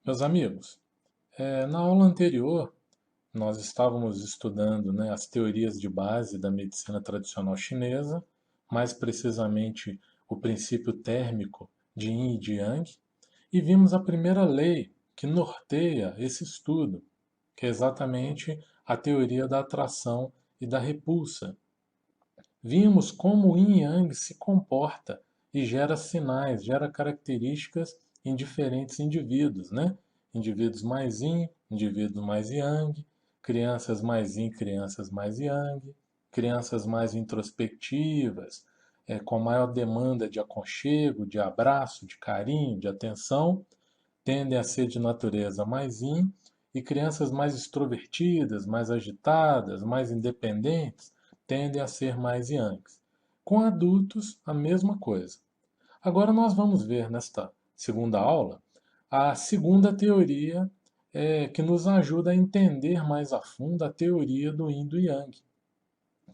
Meus amigos, na aula anterior nós estávamos estudando, né, as teorias de base da medicina tradicional chinesa, mais precisamente o princípio térmico de Yin e de Yang, e vimos a primeira lei que norteia esse estudo, que é exatamente a teoria da atração e da repulsa. Vimos como o Yin Yang se comporta e gera sinais, gera características em diferentes indivíduos, né? Indivíduos mais Yin, indivíduos mais Yang, crianças mais Yin, crianças mais Yang, crianças mais introspectivas, com maior demanda de aconchego, de abraço, de carinho, de atenção, tendem a ser de natureza mais Yin, e crianças mais extrovertidas, mais agitadas, mais independentes, tendem a ser mais Yang. Com adultos, a mesma coisa. Agora nós vamos ver nesta segunda aula a segunda teoria que nos ajuda a entender mais a fundo a teoria do Yin e do Yang,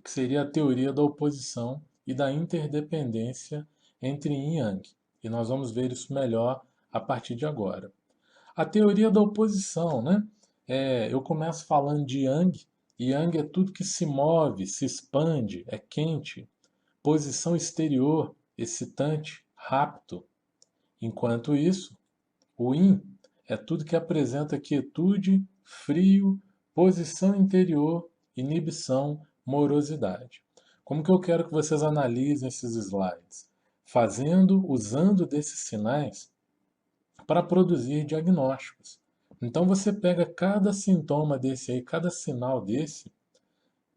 que seria a teoria da oposição e da interdependência entre Yin e Yang. E nós vamos ver isso melhor a partir de agora. A teoria da oposição, né? Eu começo falando de Yang. Yang é tudo que se move, se expande, é quente. Posição exterior, excitante, rápido. Enquanto isso, o Yin é tudo que apresenta quietude, frio, posição interior, inibição, morosidade. Como que eu quero que vocês analisem esses slides? Usando desses sinais para produzir diagnósticos. Então você pega cada sintoma desse aí, cada sinal desse,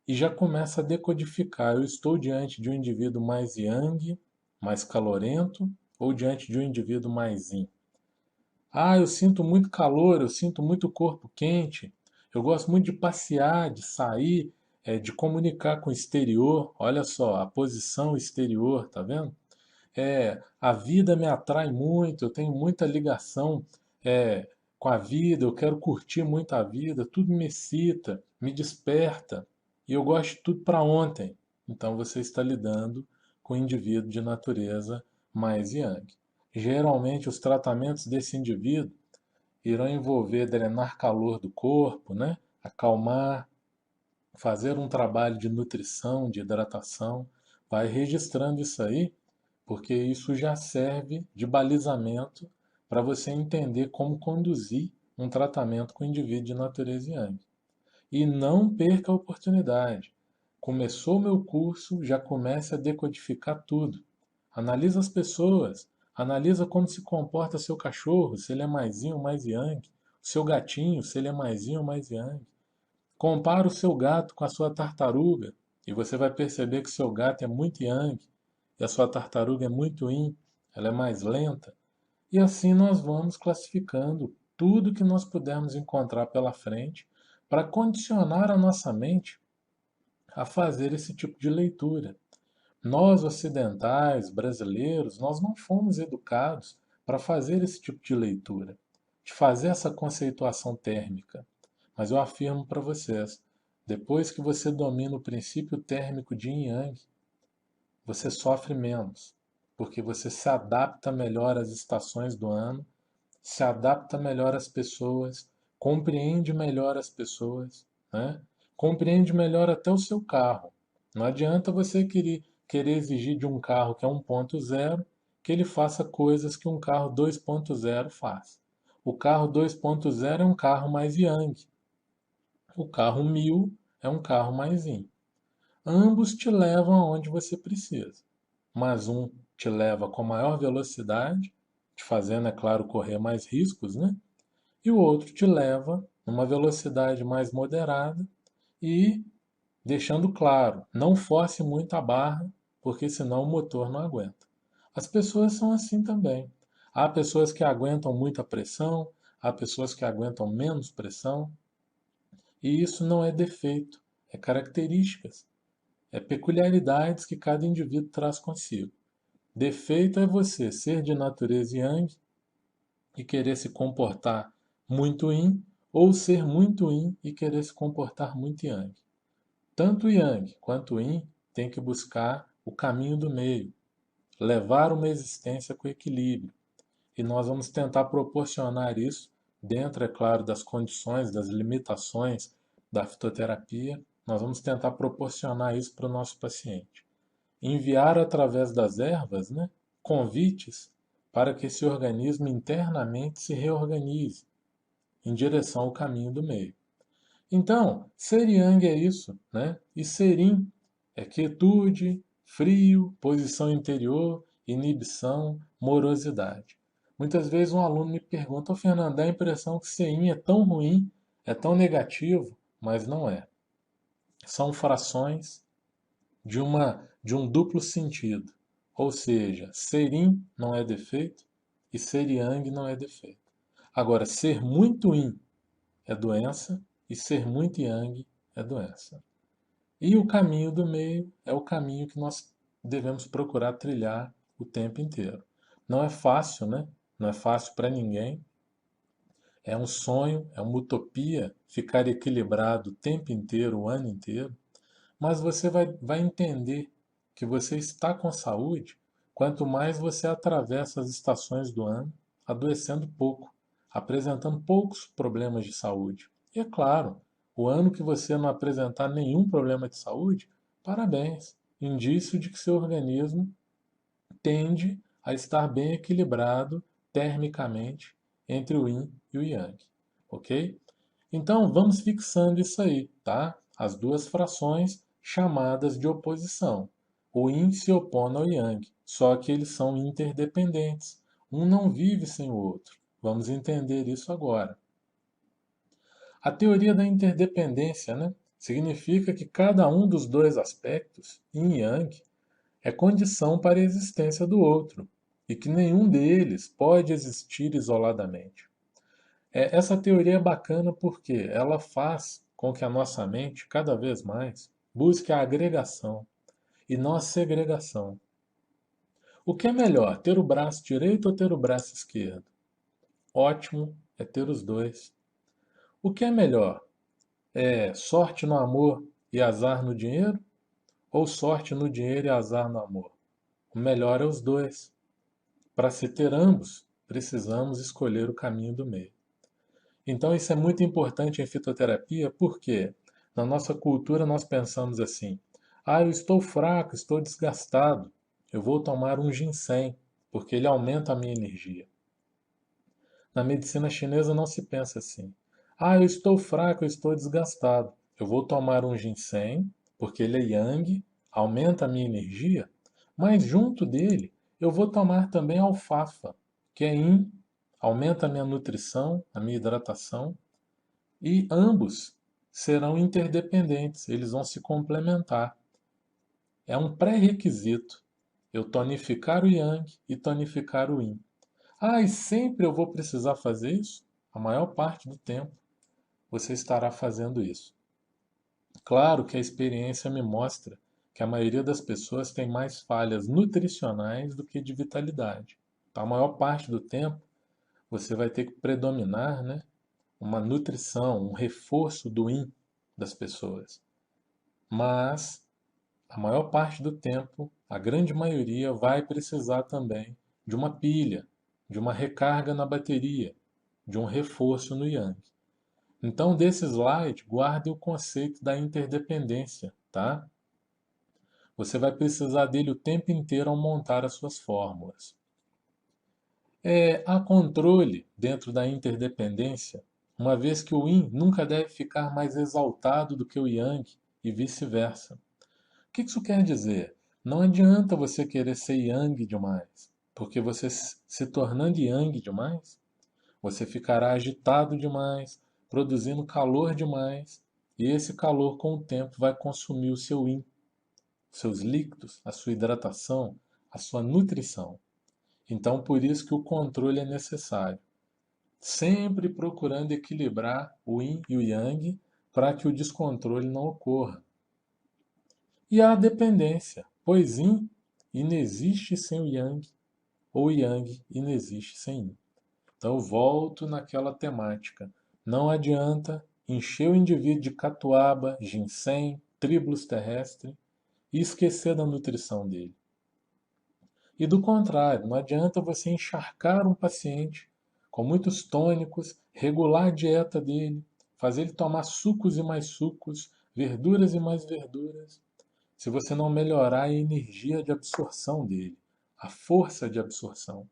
e já começa a decodificar. Eu estou diante de um indivíduo mais yang, mais calorento, ou diante de um indivíduo mais yin. Ah, eu sinto muito calor, eu sinto muito corpo quente, eu gosto muito de passear, de sair, de comunicar com o exterior. Olha só, a posição exterior, tá vendo? A vida me atrai muito, eu tenho muita ligação é, com a vida, eu quero curtir muito a vida, tudo me excita, me desperta, e eu gosto de tudo para ontem. Então você está lidando com um indivíduo de natureza mais yang. Geralmente os tratamentos desse indivíduo irão envolver drenar calor do corpo, né? Acalmar, fazer um trabalho de nutrição, de hidratação. Vai registrando isso aí, porque isso já serve de balizamento para você entender como conduzir um tratamento com o indivíduo de natureza Yang. E não perca a oportunidade. Começou o meu curso, já comece a decodificar tudo. Analisa as pessoas, analisa como se comporta seu cachorro, se ele é mais yin ou mais yang, seu gatinho, se ele é mais yin ou mais yang. Compara o seu gato com a sua tartaruga e você vai perceber que seu gato é muito yang e a sua tartaruga é muito yin, ela é mais lenta. E assim nós vamos classificando tudo que nós pudermos encontrar pela frente para condicionar a nossa mente a fazer esse tipo de leitura. Nós ocidentais, brasileiros, nós não fomos educados para fazer esse tipo de leitura, de fazer essa conceituação térmica. Mas eu afirmo para vocês, depois que você domina o princípio térmico de Yin Yang, você sofre menos, porque você se adapta melhor às estações do ano, se adapta melhor às pessoas, compreende melhor as pessoas, né? Compreende melhor até o seu carro. Não adianta você querer exigir de um carro que é 1.0 que ele faça coisas que um carro 2.0 faz. O carro 2.0 é um carro mais yang. O carro 1000 é um carro mais yin. Ambos te levam aonde você precisa, mas um te leva com maior velocidade, te fazendo, é claro, correr mais riscos, né? E o outro te leva numa velocidade mais moderada e deixando claro, não force muito a barra, porque senão o motor não aguenta. As pessoas são assim também. Há pessoas que aguentam muita pressão, há pessoas que aguentam menos pressão, e isso não é defeito, é características, é peculiaridades que cada indivíduo traz consigo. Defeito é você ser de natureza yang e querer se comportar muito yin, ou ser muito yin e querer se comportar muito yang. Tanto o yang quanto o yin tem que buscar o caminho do meio, levar uma existência com equilíbrio. E nós vamos tentar proporcionar isso dentro, é claro, das condições, das limitações da fitoterapia, nós vamos tentar proporcionar isso para o nosso paciente. Enviar através das ervas, né, convites para que esse organismo internamente se reorganize em direção ao caminho do meio. Então, ser yang é isso, né? E ser yin é quietude, frio, posição interior, inibição, morosidade. Muitas vezes um aluno me pergunta, Fernando, dá a impressão que ser yin é tão ruim, é tão negativo, mas não é. São frações de um duplo sentido. Ou seja, ser yin não é defeito e ser yang não é defeito. Agora, ser muito yin é doença e ser muito yang é doença. E o caminho do meio é o caminho que nós devemos procurar trilhar o tempo inteiro. Não é fácil, né? Não é fácil para ninguém. É um sonho, é uma utopia ficar equilibrado o tempo inteiro, o ano inteiro. Mas você vai entender que você está com saúde quanto mais você atravessa as estações do ano adoecendo pouco, apresentando poucos problemas de saúde. E é claro, o ano que você não apresentar nenhum problema de saúde, parabéns, indício de que seu organismo tende a estar bem equilibrado termicamente entre o yin e o yang, ok? Então vamos fixando isso aí, tá? As duas frações chamadas de oposição. O yin se opõe ao yang, só que eles são interdependentes. Um não vive sem o outro. Vamos entender isso agora. A teoria da interdependência, né, significa que cada um dos dois aspectos, yin e yang, é condição para a existência do outro e que nenhum deles pode existir isoladamente. Essa teoria é bacana porque ela faz com que a nossa mente, cada vez mais, busque a agregação e não a segregação. O que é melhor, ter o braço direito ou ter o braço esquerdo? Ótimo é ter os dois. O que é melhor? É sorte no amor e azar no dinheiro? Ou sorte no dinheiro e azar no amor? O melhor é os dois. Para se ter ambos, precisamos escolher o caminho do meio. Então isso é muito importante em fitoterapia, porque na nossa cultura nós pensamos assim: ah, eu estou fraco, estou desgastado, eu vou tomar um ginseng, porque ele aumenta a minha energia. Na medicina chinesa não se pensa assim. Ah, eu estou fraco, eu estou desgastado, eu vou tomar um ginseng, porque ele é yang, aumenta a minha energia, mas junto dele eu vou tomar também alfafa, que é yin, aumenta a minha nutrição, a minha hidratação, e ambos serão interdependentes, eles vão se complementar. É um pré-requisito eu tonificar o yang e tonificar o yin. Ah, e sempre eu vou precisar fazer isso? A maior parte do tempo você estará fazendo isso. Claro que a experiência me mostra que a maioria das pessoas tem mais falhas nutricionais do que de vitalidade. Então, a maior parte do tempo você vai ter que predominar, né, uma nutrição, um reforço do yin das pessoas. Mas a maior parte do tempo, a grande maioria vai precisar também de uma pilha, de uma recarga na bateria, de um reforço no yang. Então, desse slide, guarde o conceito da interdependência, tá? Você vai precisar dele o tempo inteiro ao montar as suas fórmulas. Há controle dentro da interdependência, uma vez que o yin nunca deve ficar mais exaltado do que o yang e vice-versa. O que isso quer dizer? Não adianta você querer ser yang demais, porque você se tornando yang demais, você ficará agitado demais, produzindo calor demais, e esse calor com o tempo vai consumir o seu yin, seus líquidos, a sua hidratação, a sua nutrição. Então, por isso que o controle é necessário. Sempre procurando equilibrar o yin e o yang para que o descontrole não ocorra. E a dependência, pois yin inexiste sem o yang, ou yang inexiste sem yin. Então, eu volto naquela temática. Não adianta encher o indivíduo de catuaba, ginseng, tribulus terrestre e esquecer da nutrição dele. E do contrário, não adianta você encharcar um paciente com muitos tônicos, regular a dieta dele, fazer ele tomar sucos e mais sucos, verduras e mais verduras. Se você não melhorar a energia de absorção dele, a força de absorção,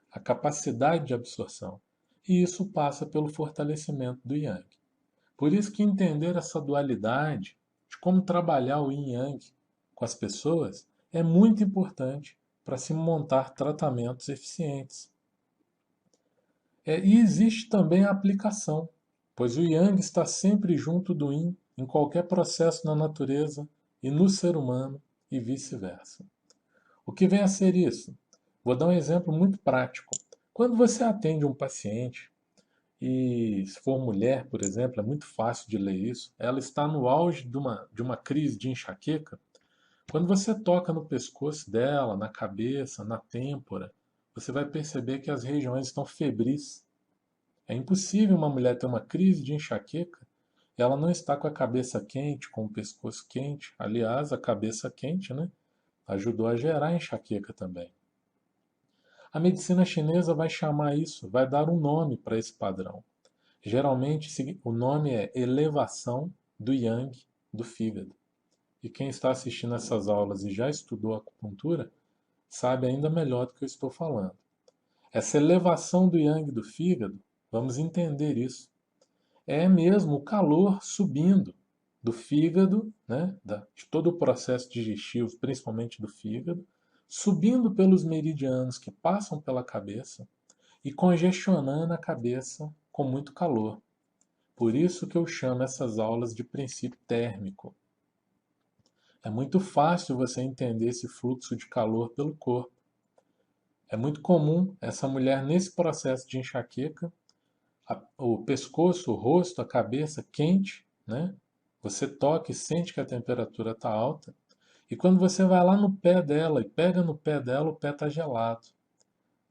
a capacidade de absorção. E isso passa pelo fortalecimento do Yang. Por isso que entender essa dualidade de como trabalhar o Yin Yang com as pessoas é muito importante para se montar tratamentos eficientes. E existe também a aplicação, pois o Yang está sempre junto do Yin em qualquer processo na natureza e no ser humano e vice-versa. O que vem a ser isso? Vou dar um exemplo muito prático. Quando você atende um paciente, e se for mulher, por exemplo, é muito fácil de ler isso, ela está no auge de uma crise de enxaqueca, quando você toca no pescoço dela, na cabeça, na têmpora, você vai perceber que as regiões estão febris. É impossível uma mulher ter uma crise de enxaqueca e ela não está com a cabeça quente, com o pescoço quente. Aliás, a cabeça quente, né, ajudou a gerar enxaqueca também. A medicina chinesa vai chamar isso, vai dar um nome para esse padrão. Geralmente o nome é elevação do yang do fígado. E quem está assistindo essas aulas e já estudou acupuntura sabe ainda melhor do que eu estou falando. Essa elevação do yang do fígado, vamos entender isso. É mesmo o calor subindo do fígado, né, de todo o processo digestivo, principalmente do fígado, subindo pelos meridianos que passam pela cabeça e congestionando a cabeça com muito calor. Por isso que eu chamo essas aulas de princípio térmico. É muito fácil você entender esse fluxo de calor pelo corpo. É muito comum essa mulher, nesse processo de enxaqueca, o pescoço, o rosto, a cabeça quente, né? Você toca e sente que a temperatura está alta. E quando você vai lá no pé dela e pega no pé dela, o pé está gelado.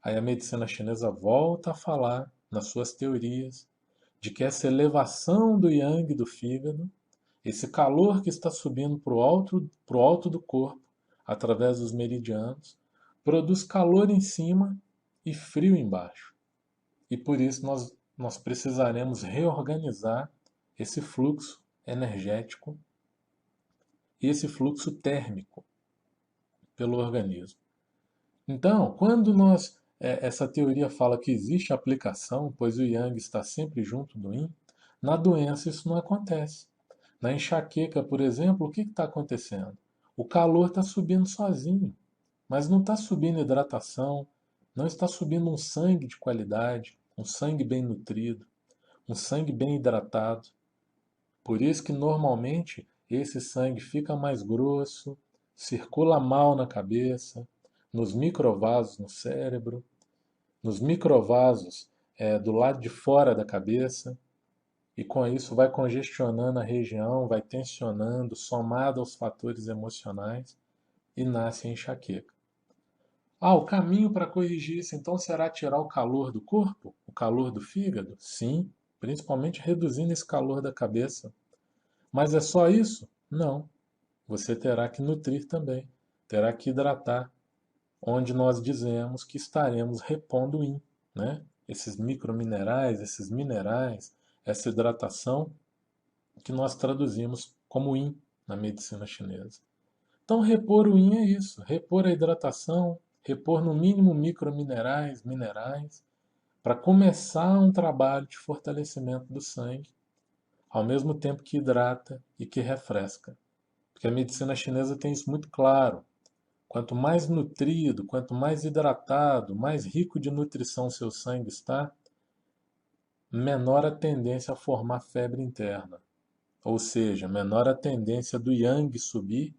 Aí a medicina chinesa volta a falar, nas suas teorias, de que essa elevação do yang do fígado, esse calor que está subindo para o alto do corpo, através dos meridianos, produz calor em cima e frio embaixo. E por isso nós precisaremos reorganizar esse fluxo energético e esse fluxo térmico pelo organismo. Então, quando essa teoria fala que existe aplicação, pois o Yang está sempre junto do Yin, na doença isso não acontece. Na enxaqueca, por exemplo, o que está acontecendo? O calor está subindo sozinho, mas não está subindo hidratação, não está subindo um sangue de qualidade, um sangue bem nutrido, um sangue bem hidratado. Por isso que normalmente esse sangue fica mais grosso, circula mal na cabeça, nos microvasos no cérebro, nos microvasos do lado de fora da cabeça, e com isso vai congestionando a região, vai tensionando, somado aos fatores emocionais, e nasce a enxaqueca. O caminho para corrigir isso então será tirar o calor do corpo? O calor do fígado? Sim, principalmente reduzindo esse calor da cabeça. Mas é só isso? Não. Você terá que nutrir também, terá que hidratar, onde nós dizemos que estaremos repondo o Yin, né? Esses microminerais, esses minerais, essa hidratação que nós traduzimos como Yin na medicina chinesa. Então, repor o Yin é isso, repor a hidratação, repor no mínimo microminerais, minerais, para começar um trabalho de fortalecimento do sangue, ao mesmo tempo que hidrata e que refresca. Porque a medicina chinesa tem isso muito claro. Quanto mais nutrido, quanto mais hidratado, mais rico de nutrição seu sangue está, menor a tendência a formar febre interna. Ou seja, menor a tendência do yang subir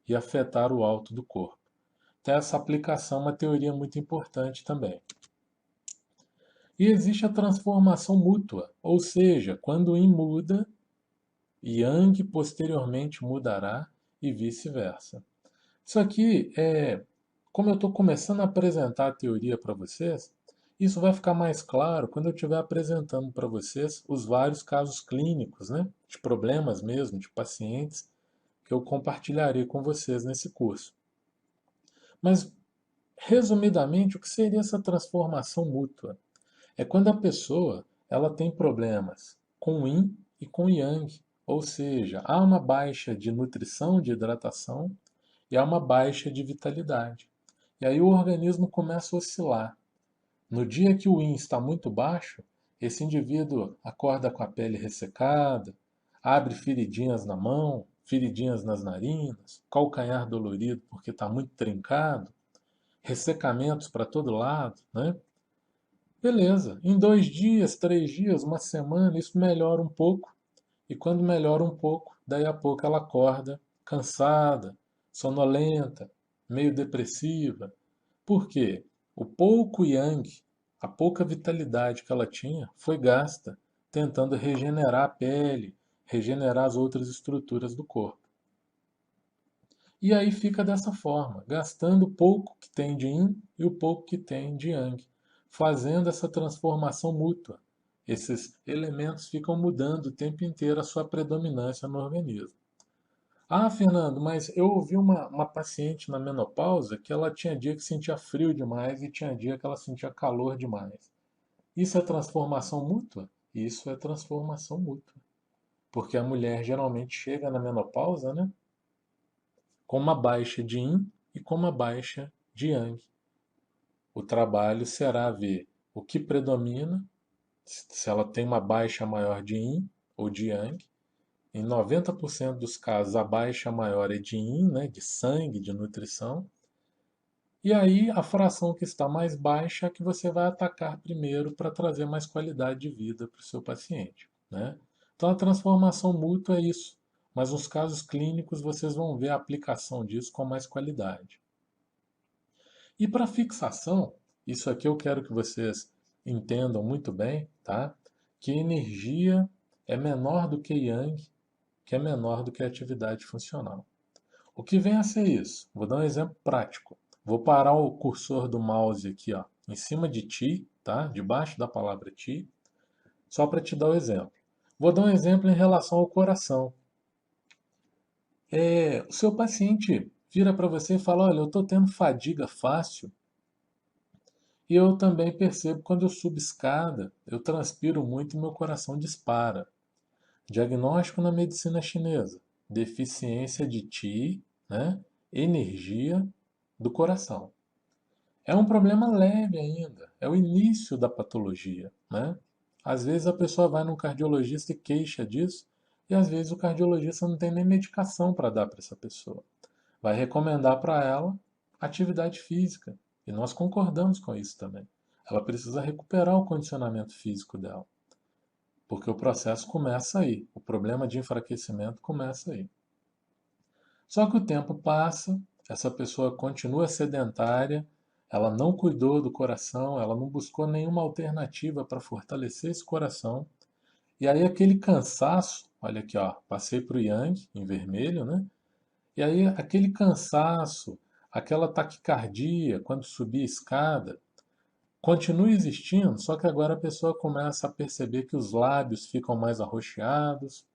e afetar o alto do corpo. Então, essa aplicação é uma teoria muito importante também. E existe a transformação mútua, ou seja, quando o yin muda, yang posteriormente mudará e vice-versa. Isso aqui como eu estou começando a apresentar a teoria para vocês, isso vai ficar mais claro quando eu estiver apresentando para vocês os vários casos clínicos, né, de problemas mesmo, de pacientes, que eu compartilharei com vocês nesse curso. Mas, resumidamente, o que seria essa transformação mútua? É quando a pessoa ela tem problemas com Yin e com Yang, ou seja, há uma baixa de nutrição, de hidratação e há uma baixa de vitalidade. E aí o organismo começa a oscilar. No dia que o Yin está muito baixo, esse indivíduo acorda com a pele ressecada, abre feridinhas na mão, feridinhas nas narinas, calcanhar dolorido porque está muito trincado, ressecamentos para todo lado, né? Beleza, em 2 dias, 3 dias, uma semana, isso melhora um pouco. E quando melhora um pouco, daí a pouco ela acorda cansada, sonolenta, meio depressiva. Por quê? O pouco yang, a pouca vitalidade que ela tinha, foi gasta tentando regenerar a pele, regenerar as outras estruturas do corpo. E aí fica dessa forma, gastando o pouco que tem de yin e o pouco que tem de yang, fazendo essa transformação mútua. Esses elementos ficam mudando o tempo inteiro a sua predominância no organismo. Ah, Fernando, mas eu ouvi uma paciente na menopausa que ela tinha dia que sentia frio demais e tinha dia que ela sentia calor demais. Isso é transformação mútua? Isso é transformação mútua. Porque a mulher geralmente chega na menopausa, né, com uma baixa de yin e com uma baixa de yang. O trabalho será ver o que predomina, se ela tem uma baixa maior de yin ou de yang. Em 90% dos casos, a baixa maior é de yin, né, de sangue, de nutrição. E aí, a fração que está mais baixa é que você vai atacar primeiro para trazer mais qualidade de vida para o seu paciente, né? Então, a transformação mútua é isso. Mas nos casos clínicos, vocês vão ver a aplicação disso com mais qualidade. E para fixação, isso aqui eu quero que vocês entendam muito bem, tá? Que energia é menor do que yang, que é menor do que a atividade funcional. O que vem a ser isso? Vou dar um exemplo prático. Vou parar o cursor do mouse aqui, ó, em cima de ti, tá? Debaixo da palavra ti, só para te dar o exemplo. Vou dar um exemplo em relação ao coração. O seu paciente vira para você e fala: olha, eu estou tendo fadiga fácil e eu também percebo quando eu subo escada, eu transpiro muito e meu coração dispara. Diagnóstico na medicina chinesa: deficiência de Qi, né? Energia do coração. É um problema leve ainda, é o início da patologia, né? Às vezes a pessoa vai num cardiologista e queixa disso, e às vezes o cardiologista não tem nem medicação para dar para essa pessoa. Vai recomendar para ela atividade física, e nós concordamos com isso também. Ela precisa recuperar o condicionamento físico dela, porque o processo começa aí, o problema de enfraquecimento começa aí. Só que o tempo passa, essa pessoa continua sedentária, ela não cuidou do coração, ela não buscou nenhuma alternativa para fortalecer esse coração. E aí aquele cansaço, olha aqui, ó, passei para o Yang em vermelho, né? E aí aquele cansaço, aquela taquicardia quando subir a escada, continua existindo, só que agora a pessoa começa a perceber que os lábios ficam mais arroxeados,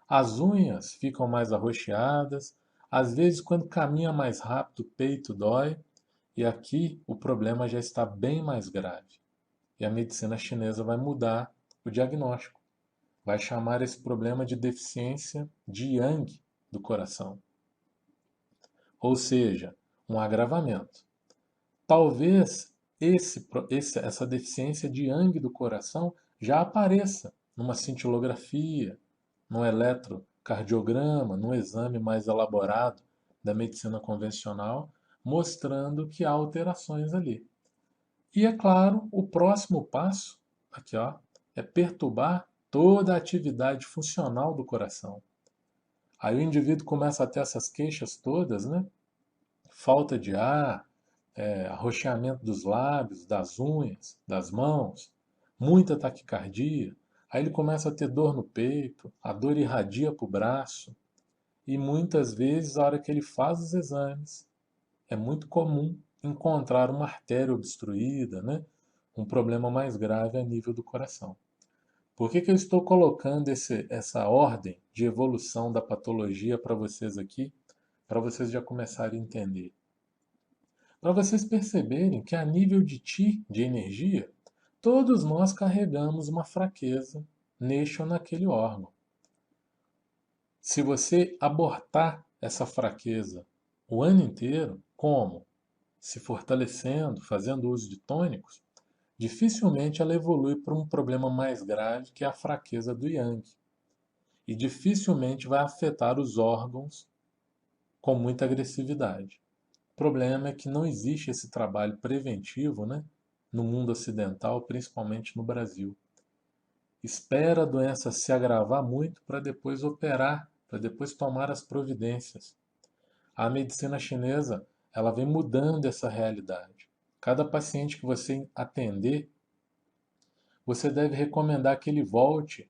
as unhas ficam mais arroxeadas, às vezes quando caminha mais rápido o peito dói, e aqui o problema já está bem mais grave. E a medicina chinesa vai mudar o diagnóstico, vai chamar esse problema de deficiência de yang do coração, ou seja, um agravamento. Talvez essa deficiência de yang do coração já apareça numa cintilografia, num eletrocardiograma, num exame mais elaborado da medicina convencional, mostrando que há alterações ali. E é claro, o próximo passo, aqui ó, é perturbar toda a atividade funcional do coração. Aí o indivíduo começa a ter essas queixas todas, né? Falta de ar, arroxeamento dos lábios, das unhas, das mãos, muita taquicardia. Aí ele começa a ter dor no peito, a dor irradia para o braço. E muitas vezes, a hora que ele faz os exames, é muito comum encontrar uma artéria obstruída, né? Um problema mais grave a nível do coração. Por que eu estou colocando essa ordem de evolução da patologia para vocês aqui? Para vocês já começarem a entender. Para vocês perceberem que a nível de Ti, de energia, Todos nós carregamos uma fraqueza neste ou naquele órgão. Se você abortar essa fraqueza o ano inteiro, como? Se fortalecendo, fazendo uso de tônicos, dificilmente ela evolui para um problema mais grave que é a fraqueza do Yang. E dificilmente vai afetar os órgãos com muita agressividade. O problema é que não existe esse trabalho preventivo, né, no mundo ocidental, principalmente no Brasil. Espera a doença se agravar muito para depois operar, para depois tomar as providências. A medicina chinesa, ela vem mudando essa realidade. Cada paciente que você atender, você deve recomendar que ele volte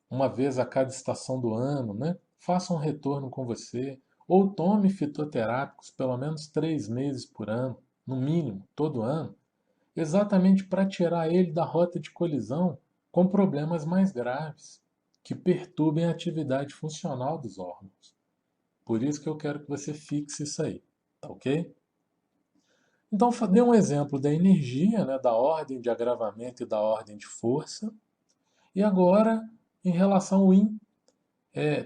uma vez a cada estação do ano, né? Faça um retorno com você, ou tome fitoterápicos pelo menos 3 meses por ano, no mínimo, todo ano, exatamente para tirar ele da rota de colisão com problemas mais graves, que perturbem a atividade funcional dos órgãos. Por isso que eu quero que você fixe isso aí, tá ok? Então, dei um exemplo da energia, né, da ordem de agravamento e da ordem de força. E agora, em relação ao Yin,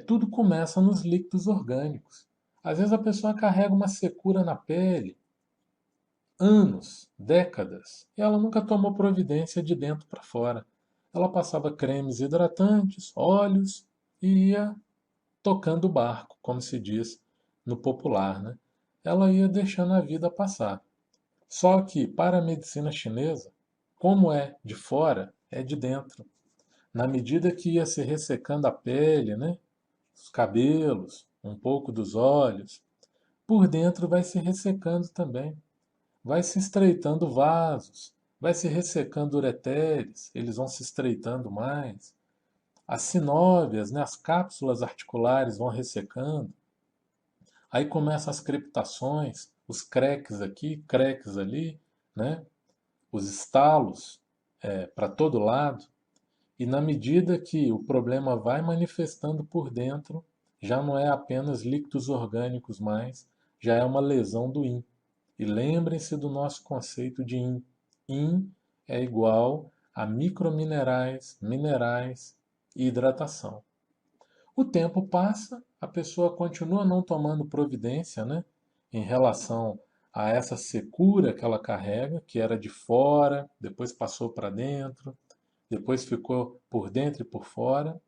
tudo começa nos líquidos orgânicos. Às vezes a pessoa carrega uma secura na pele, anos, décadas, e ela nunca tomou providência de dentro para fora. Ela passava cremes hidratantes, óleos e ia tocando o barco, como se diz no popular, né? Ela ia deixando a vida passar. Só que para a medicina chinesa, como é de fora, é de dentro. Na medida que ia se ressecando a pele, né? Os cabelos, um pouco dos olhos, por dentro vai se ressecando também. Vai se estreitando vasos, vai se ressecando ureteres, eles vão se estreitando mais. As sinóvias, né, as cápsulas articulares vão ressecando. Aí começam as crepitações, os creques aqui, creques ali, né? Os estalos para todo lado. E na medida que o problema vai manifestando por dentro, já não é apenas líquidos orgânicos mais, já é uma lesão do Yin. E lembrem-se do nosso conceito de Yin. Yin é igual a microminerais, minerais e hidratação. O tempo passa, a pessoa continua não tomando providência, né, em relação a essa secura que ela carrega, que era de fora, depois passou para dentro, depois ficou por dentro e por fora.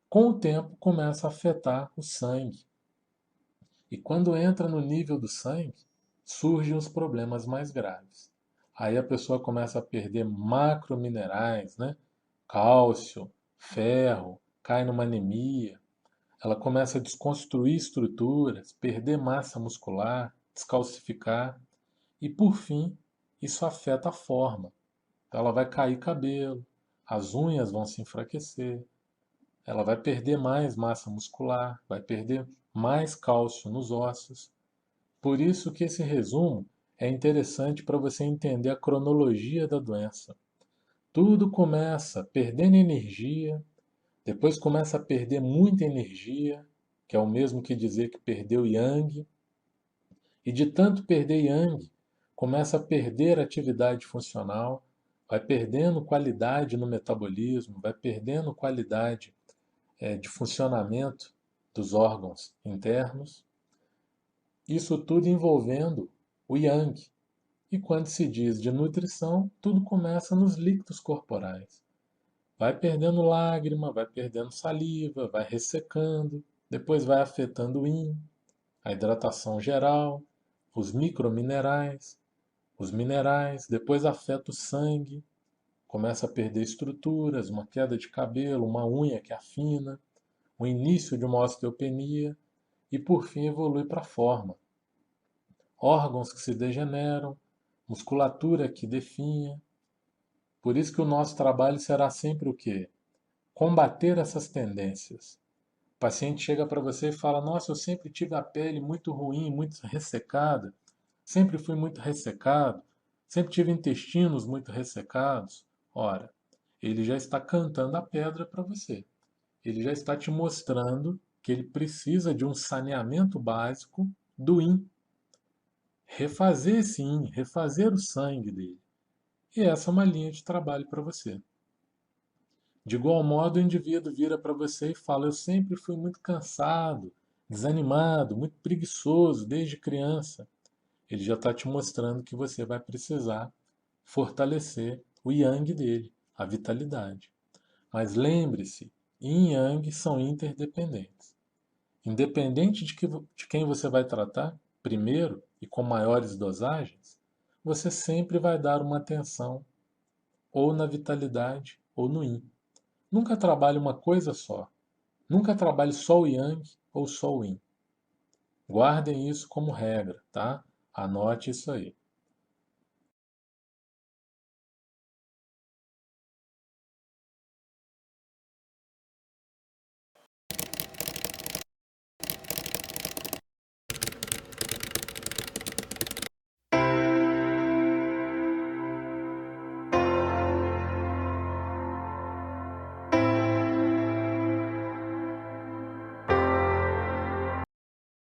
Com o tempo começa a afetar o sangue. E quando entra no nível do sangue, surgem os problemas mais graves. Aí a pessoa começa a perder macrominerais, né? Cálcio, ferro, cai numa anemia. Ela começa a desconstruir estruturas, perder massa muscular, descalcificar. E por fim, isso afeta a forma. Ela vai cair cabelo, as unhas vão se enfraquecer, ela vai perder mais massa muscular, vai perder mais cálcio nos ossos. Por isso que esse resumo é interessante para você entender a cronologia da doença. Tudo começa perdendo energia, depois começa a perder muita energia, que é o mesmo que dizer que perdeu yang, e de tanto perder yang, começa a perder atividade funcional, vai perdendo qualidade no metabolismo, vai perdendo qualidade de funcionamento dos órgãos internos. Isso tudo envolvendo o yang. E quando se diz de nutrição, tudo começa nos líquidos corporais. Vai perdendo lágrima, vai perdendo saliva, vai ressecando, depois vai afetando o yin, a hidratação geral, os microminerais, os minerais, depois afeta o sangue, começa a perder estruturas, uma queda de cabelo, uma unha que afina, o início de uma osteopenia e por fim evolui para a forma. Órgãos que se degeneram, musculatura que definha. Por isso que o nosso trabalho será sempre o quê? Combater essas tendências. O paciente chega para você e fala: Nossa, eu sempre tive a pele muito ruim, muito ressecada, sempre fui muito ressecado, sempre tive intestinos muito ressecados. Ora, ele já está cantando a pedra para você. Ele já está te mostrando que ele precisa de um saneamento básico do Yin. Refazer esse Yin, refazer o sangue dele. E essa é uma linha de trabalho para você. De igual modo, o indivíduo vira para você e fala: Eu sempre fui muito cansado, desanimado, muito preguiçoso desde criança. Ele já está te mostrando que você vai precisar fortalecer o yang dele, a vitalidade. Mas lembre-se, yin e yang são interdependentes. Independente de quem você vai tratar, primeiro e com maiores dosagens, você sempre vai dar uma atenção ou na vitalidade ou no yin. Nunca trabalhe uma coisa só. Nunca trabalhe só o yang ou só o yin. Guardem isso como regra, tá? Anote isso aí.